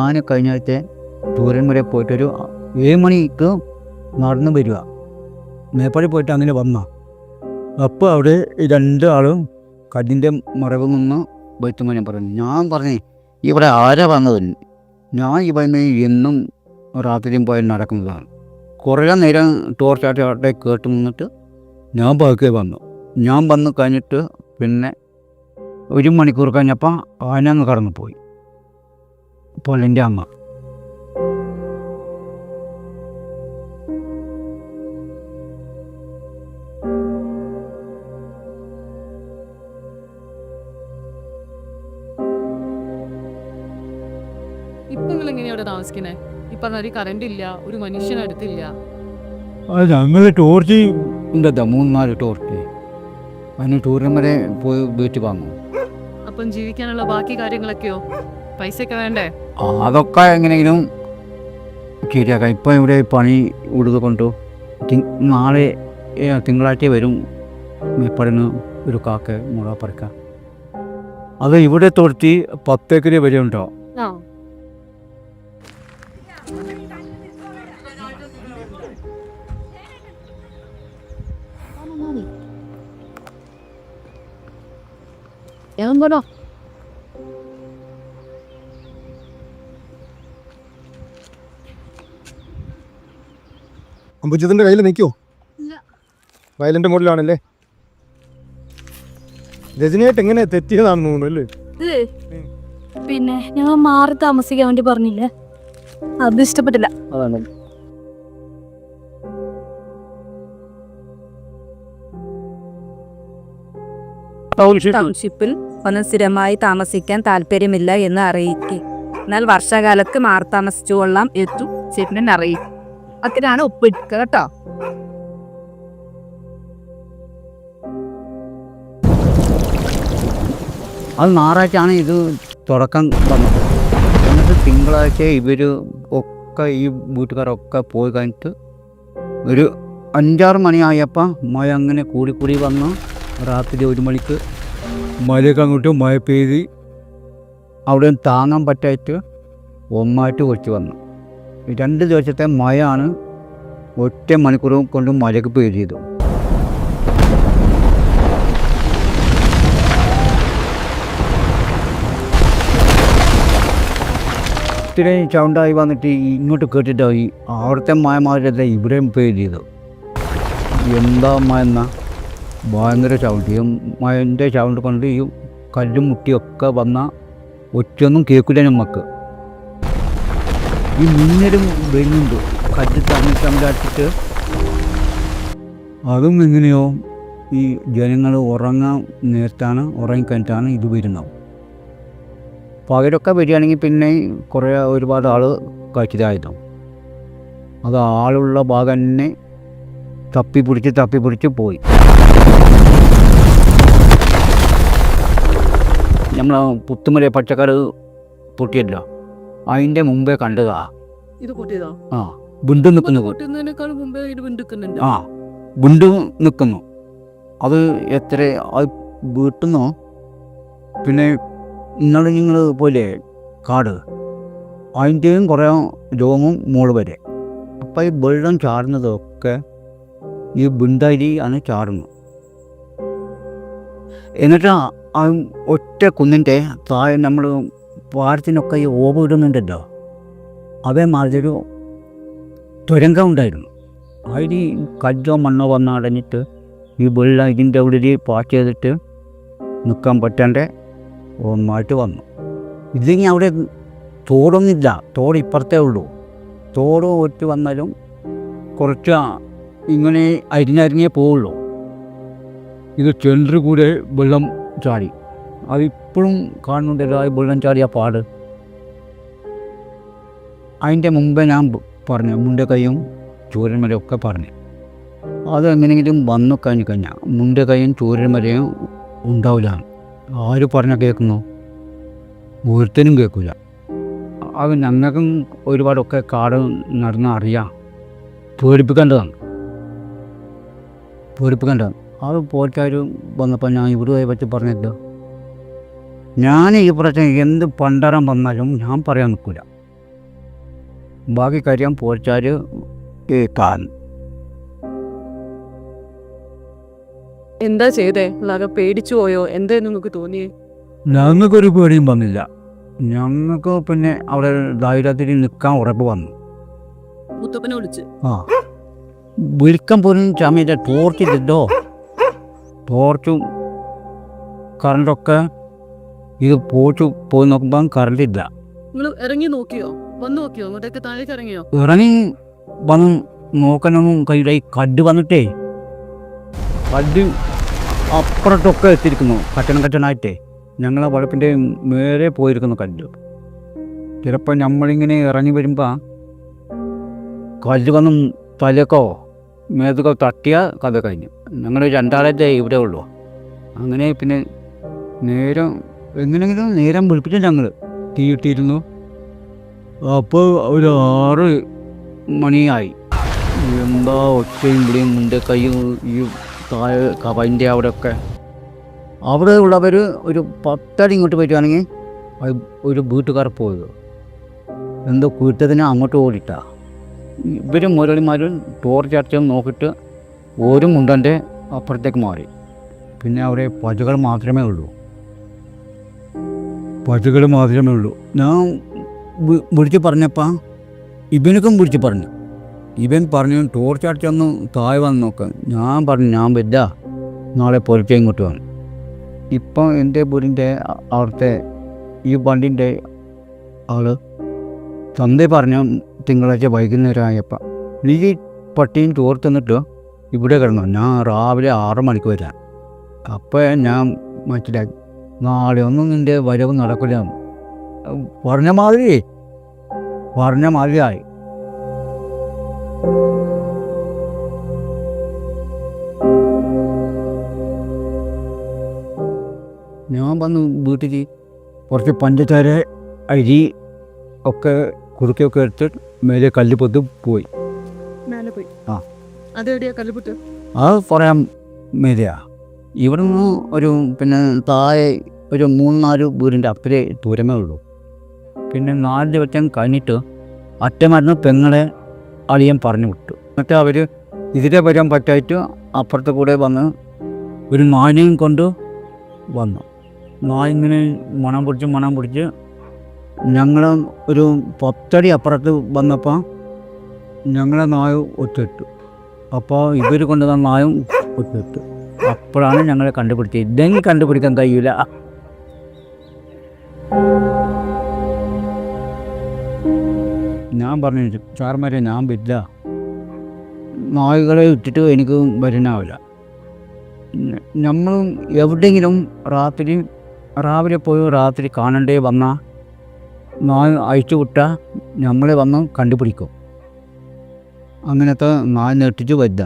ഞാൻ കഴിഞ്ഞ ആഴ്ച ടൂറിൻ വരെ പോയിട്ടൊരു 7 മണിക്ക് നടന്ന് വരിക. മേപ്പാടി പോയിട്ട് അങ്ങനെ വന്ന അപ്പോൾ അവിടെ ഈ 2 ആളും കല്ലിൻ്റെ മറവിൽ നിന്ന് ബൈത്തുമ്പോൾ ഞാൻ പറഞ്ഞു ഇവിടെ ആരാ വന്നത്? ഞാൻ ഇവിടെ എന്നും രാത്രിയും പോയി നടക്കുന്നതാണ്. കുറേ നേരം ടോർച്ചാട്ടി അവിടെ കേട്ട് നിന്നിട്ട് ഞാൻ ബാക്കി വന്നു. ഞാൻ വന്ന് കഴിഞ്ഞിട്ട് പിന്നെ 1 മണിക്കൂർ കഴിഞ്ഞപ്പോൾ ആനങ്ങ് കടന്നു പോയി. അപ്പോൾ എൻ്റെ അമ്മ ഇപ്പൊ നിങ്ങൾ എങ്ങനെയാ അവിടെ താമസിക്കണേ? ഈ പറഞ്ഞ ഒരു കറണ്ട് ഇല്ല, ഒരു മനുഷ്യനടുത്തില്ല. ഞങ്ങൾ ടോർച്ച് ഉണ്ടോ 3-4 ടോർച്ച് അതിന് ടൂറിന് വരെ പോയി വീട്ടിൽ വാങ്ങും. അപ്പം ജീവിക്കാനുള്ള ബാക്കി കാര്യങ്ങളൊക്കെയോ? പൈസയൊക്കെ വേണ്ടേ? അതൊക്കെ എങ്ങനെയെങ്കിലും ശരിയാക്കാം. ഇപ്പം ഇവിടെ പണി ഉള്ളത് നാളെ തിങ്കളാഴ്ച വരും മേപ്പാടിന് ഒരു കാക്ക മുള പറിക്കാം. അത് ഇവിടെ തൊടുത്തി 10 ഏക്കർ വരെ ഉണ്ടോ? അമ്പുജത്തിന്റെ കയ്യിൽ നിൽക്കുമോ? വയലിന്റെ മുകളിലാണല്ലേ? രജനിയായിട്ട് എങ്ങനെ തെറ്റിയതാണെന്ന് തോന്നുന്നു അല്ലേ? പിന്നെ ഞങ്ങൾ മാറി താമസിക്കാൻ വേണ്ടി പറഞ്ഞില്ലേ, അത് ഇഷ്ടപ്പെട്ടില്ല. അതാണ് ടൗൺഷിപ്പിൽ ഒന്ന് സ്ഥിരമായി താമസിക്കാൻ താല്പര്യമില്ല എന്ന് അറിയിക്കും. എന്നാൽ വർഷകാലത്ത് മാറി താമസിച്ചു കൊള്ളാം എത്തും ചേട്ടനെ അറിയിക്കും. അതിനാണ് ഒപ്പിടുക കേട്ടോ. അത് ഞായറാഴ്ചയാണ് ഇത് തുടക്കം വന്നത്. എന്നിട്ട് തിങ്കളാഴ്ച ഇവർ ഒക്കെ ഈ വീട്ടുകാരൊക്കെ പോയി കഴിഞ്ഞിട്ട് ഒരു 5-6 മണിയായപ്പോൾ മഴ അങ്ങനെ കൂടി വന്ന് രാത്രി 1 മണിക്ക് മഴയൊക്കെ അങ്ങോട്ട് മഴ പെയ്ത് അവിടെ താങ്ങാൻ പറ്റായിട്ട് ഒന്നായിട്ട് ഒഴിച്ച് വന്നു. 2 ദിവസത്തെ മഴയാണ് ഒറ്റ മണിക്കൂർ കൊണ്ട് മഴയ്ക്ക് പെയ്ത് ചെയ്തു. ഇത്രയും സൗണ്ടായി വന്നിട്ട് ഇങ്ങോട്ട് കേട്ടിട്ടായി അവിടുത്തെ മഴ മാറിയല്ല ഇവിടെയും പെയ്ത് ചെയ്തു. എന്താ മഴ എന്നാൽ ഭയങ്കര സൗണ്ട്. ഈ മഴൻ്റെ സൗണ്ട് കൊണ്ട് ഈ കല്ലും മുട്ടിയൊക്കെ വന്ന ഒറ്റൊന്നും കേൾക്കില്ല നമുക്ക്. ഈ മിന്നലും വരുന്നുണ്ട് കല്ല് തമ്മിലടിച്ചിട്ട്. അതും എങ്ങനെയോ ഈ ജനങ്ങൾ ഉറങ്ങാൻ നേരത്താണ്, ഉറങ്ങിക്കഴിഞ്ഞിട്ടാണ് ഇത് വരുന്നത്. പകരൊക്കെ വരികയാണെങ്കിൽ പിന്നെ ഒരുപാട് ആൾ കഴിച്ചതായിരുന്നു. അത് ആളുള്ള ഭാഗം തന്നെ തപ്പിപ്പിടിച്ച് പോയി. നമ്മൾ പുത്തുമല പച്ചക്കറി പൊട്ടിയല്ലോ, അതിൻ്റെ മുമ്പേ കണ്ടതാ ഇത് പൊട്ടിയതോ? ആ ബുണ്ട് നിൽക്കുന്നു. പൊട്ടുന്നതിനേക്കാൾ മുമ്പേ ഇത് വിണ്ടുക്കുന്നുണ്ട്. ആ ബുണ്ട് നിൽക്കുന്നു. അത് എത്ര അത് വീട്ടുന്നോ? പിന്നെ ഇന്നലെ നിങ്ങൾ പോലെ കാട് അതിൻ്റെയും കുറേ രോഗവും മോള് വരെ. അപ്പം ഈ വെള്ളം ചാടുന്നതൊക്കെ ഈ ബുണ്ടരി ആണ് ചാടുന്നത്. എന്നിട്ട് ആ ഒറ്റ കുന്നിൻ്റെ താഴെ നമ്മൾ പാടത്തിനൊക്കെ ഈ ഓവ ഇടുന്നുണ്ടല്ലോ, അതേമാതിരി തുരങ്കം ഉണ്ടായിരുന്നു. അതിന് കല്ലോ മണ്ണോ വന്ന് അടഞ്ഞിട്ട് ഈ വെള്ളം ഇതിൻ്റെ ഉള്ളിൽ പാച്ച് ചെയ്തിട്ട് നിൽക്കാൻ പറ്റാണ്ട് ഒന്നായിട്ട് വന്നു. ഇതിങ്ങനെ അവിടെ തോടൊന്നുമില്ല, തോട് ഇപ്പുറത്തേ ഉള്ളൂ. തോട് ഒറ്റ വന്നാലും കുറച്ച് ഇങ്ങനെ അരിഞ്ഞേ പോവുള്ളൂ. ഇത് ചെണ്ടു കൂടെ വെള്ളം ചാടി. അതിപ്പോഴും കാണുന്നുണ്ടല്ലോ ഈ വെള്ളം ചാടിയ പാട്. അതിൻ്റെ മുമ്പേ ഞാൻ പറഞ്ഞു മുണ്ടക്കൈയും ചൂരന്മലയൊക്കെ പറഞ്ഞു. അത് എങ്ങനെയെങ്കിലും വന്നു കഴിഞ്ഞാൽ മുണ്ടക്കൈയും ചൂരന്മലയും ഉണ്ടാവില്ല. ആര് പറഞ്ഞാൽ കേൾക്കുന്നു? ഒരുത്തനും കേൾക്കില്ല. അത് ഞങ്ങൾക്കും ഒരുപാടൊക്കെ കാട് നടന്ന് അറിയാം. പേടിപ്പിക്കേണ്ടതാണ്. അത് പോലീസുകാർ വന്നപ്പോൾ ഞാൻ ഇവിടെ വെച്ച് പറഞ്ഞല്ലോ, ഞാൻ ഈ പ്രശ്നം എന്ത് പണ്ടരം വന്നാലും ഞാൻ പറയാൻ നിൽക്കില്ല. ബാക്കി കാര്യം പോലീസുകാർ കാണും. എന്താ ചെയ്തേ? ആകെ പേടിച്ചു പോയോ? എന്തായിരുന്നു നിങ്ങൾക്ക് തോന്നിയേ? ഞങ്ങൾക്കൊരു പേടിയും വന്നില്ല. ഞങ്ങൾക്ക് പിന്നെ അവിടെ ധൈര്യത്തിൽ നിൽക്കാൻ ഉറപ്പ് വന്നു. മുത്തപ്പനെ വിളിച്ച് ആ വിൽക്കാൻ പോലും സമയത്ത് ടോർച്ചില്ലല്ലോ. ടോർച്ചും കറണ്ടൊക്കെ ഇത് പോയി നോക്കുമ്പോൾ കറണ്ടില്ല. നിങ്ങൾ ഇറങ്ങി നോക്കിയോ? വന്നു നോക്കിയോ? അങ്ങോട്ടേക്ക് താഴേക്ക് ഇറങ്ങിയോ? ഇറങ്ങി വന്ന് നോക്കാനൊന്നും കഴിയില്ല. ഈ കല്ല് വന്നിട്ടേ കല്ല് അപ്പുറത്തൊക്കെ എത്തിയിരിക്കുന്നു. കച്ചനായിട്ടേ ഞങ്ങളെ വളപ്പിൻ്റെ മേലെ പോയിരിക്കുന്നു കല്ല്. ചിലപ്പോൾ നമ്മളിങ്ങനെ ഇറങ്ങി വരുമ്പോൾ കല്ല് വന്ന് തലക്കോ മേതൊക്കെ തട്ടിയ കഥ കഴിഞ്ഞു. ഞങ്ങൾ രണ്ടാളത്തെ ഇവിടെ ഉള്ളൂ. അങ്ങനെ പിന്നെ നേരം എങ്ങനെയെങ്കിലും നേരം വിളിപ്പിച്ച് ഞങ്ങൾ തീയിട്ടിരുന്നു. അപ്പോൾ ഒരു 6 മണിയായി. എന്താ ഒച്ചയും ഇവിടെയും മുൻ്റെ കൈയും ഈ താഴെ കവൻ്റെ അവിടെയൊക്കെ. അവിടെ ഉള്ളവർ ഒരു 10 അടി ഇങ്ങോട്ട് പറ്റുകയാണെങ്കിൽ ഒരു വീട്ടുകാർ പോയത് എന്തോ വീട്ടതിനെ അങ്ങോട്ട് ഓടിട്ടാ. ഇവരും മുരളിമാരും ടോർച്ച് അടച്ചും നോക്കിയിട്ട് ഒരു മുണ്ടൻ്റെ അപ്പുറത്തേക്ക് മാറി. പിന്നെ അവിടെ പശുകൾ മാത്രമേ ഉള്ളൂ. ഞാൻ വിളിച്ച് പറഞ്ഞപ്പോൾ ഇവനക്കും വിളിച്ച് പറഞ്ഞു. ഇവൻ പറഞ്ഞു ടോർച്ച് അടച്ചൊന്ന് താഴെ വന്ന് നോക്കാം. ഞാൻ പറഞ്ഞു ഞാൻ വരില്ല, നാളെ പുലർച്ചെ ഇങ്ങോട്ട് വന്നു. ഇപ്പം എൻ്റെ വീടിൻ്റെ അവിടുത്തെ ഈ വണ്ടിൻ്റെ ആൾ തന്തേ പറഞ്ഞു തിങ്കളാഴ്ച വൈകുന്നേരം ആയപ്പോൾ നീ പട്ടിയും ചോറ് തന്നിട്ട് ഇവിടെ കിടന്നു, ഞാൻ രാവിലെ 6 മണിക്ക് വരാം. അപ്പോൾ ഞാൻ മനസ്സിലാക്കി നാളെ ഒന്നും നിൻ്റെ വരവ് നടക്കില്ല. പറഞ്ഞ മാതിരിയായി. ഞാൻ വന്ന് വീട്ടിൽ കുറച്ച് പഞ്ചസാര അരി ഒക്കെ കുറുക്കിയൊക്കെ എടുത്ത് മേലെ കല്ലുപൊത്ത് പോയി. മേലെ പോയി. ആ അതെവിടെയാ കല്ലുപുട്ട്? അത് പറയാൻ മേലെയാ. ഇവിടെ നിന്ന് ഒരു പിന്നെ താഴെ ഒരു 3-4 വീടിൻ്റെ അപ്പുറേ ദൂരമേ ഉള്ളൂ. പിന്നെ 4 ദിവസം കഴിഞ്ഞിട്ട് അറ്റമരുന്ന് പെങ്ങളെ അളിയൻ പറഞ്ഞു വിട്ടു. എന്നിട്ട് അവർ ഇതിലെ വരാൻ പറ്റായിട്ട് അപ്പുറത്തെ കൂടെ വന്ന് ഒരു നായനെയും കൊണ്ട് വന്നു. നായ ഇങ്ങനെ മണം പിടിച്ച് ഞങ്ങൾ ഒരു 10 അടി അപ്പുറത്ത് വന്നപ്പോൾ ഞങ്ങളെ നായ ഒത്തിട്ടു. അപ്പോൾ ഇവർ കൊണ്ടുവന്ന നായും ഒത്തിട്ടു. അപ്പോഴാണ് ഞങ്ങളെ കണ്ടുപിടിച്ചത്. ഇതെങ്കിൽ കണ്ടുപിടിക്കാൻ കഴിയില്ല. ഞാൻ പറഞ്ഞു സാർമാരെ ഞാൻ വരില്ല, നായകളെ ഇട്ടിട്ട് എനിക്ക് വരാനാവില്ല. നമ്മൾ എവിടെയെങ്കിലും രാവിലെ പോയി രാത്രി കാണണ്ടേ വന്നാൽ നായ അയച്ചു വിട്ടാൽ നമ്മളെ വന്ന് കണ്ടുപിടിക്കും. അങ്ങനത്തെ നായ നെട്ടിച്ച് വരില്ല.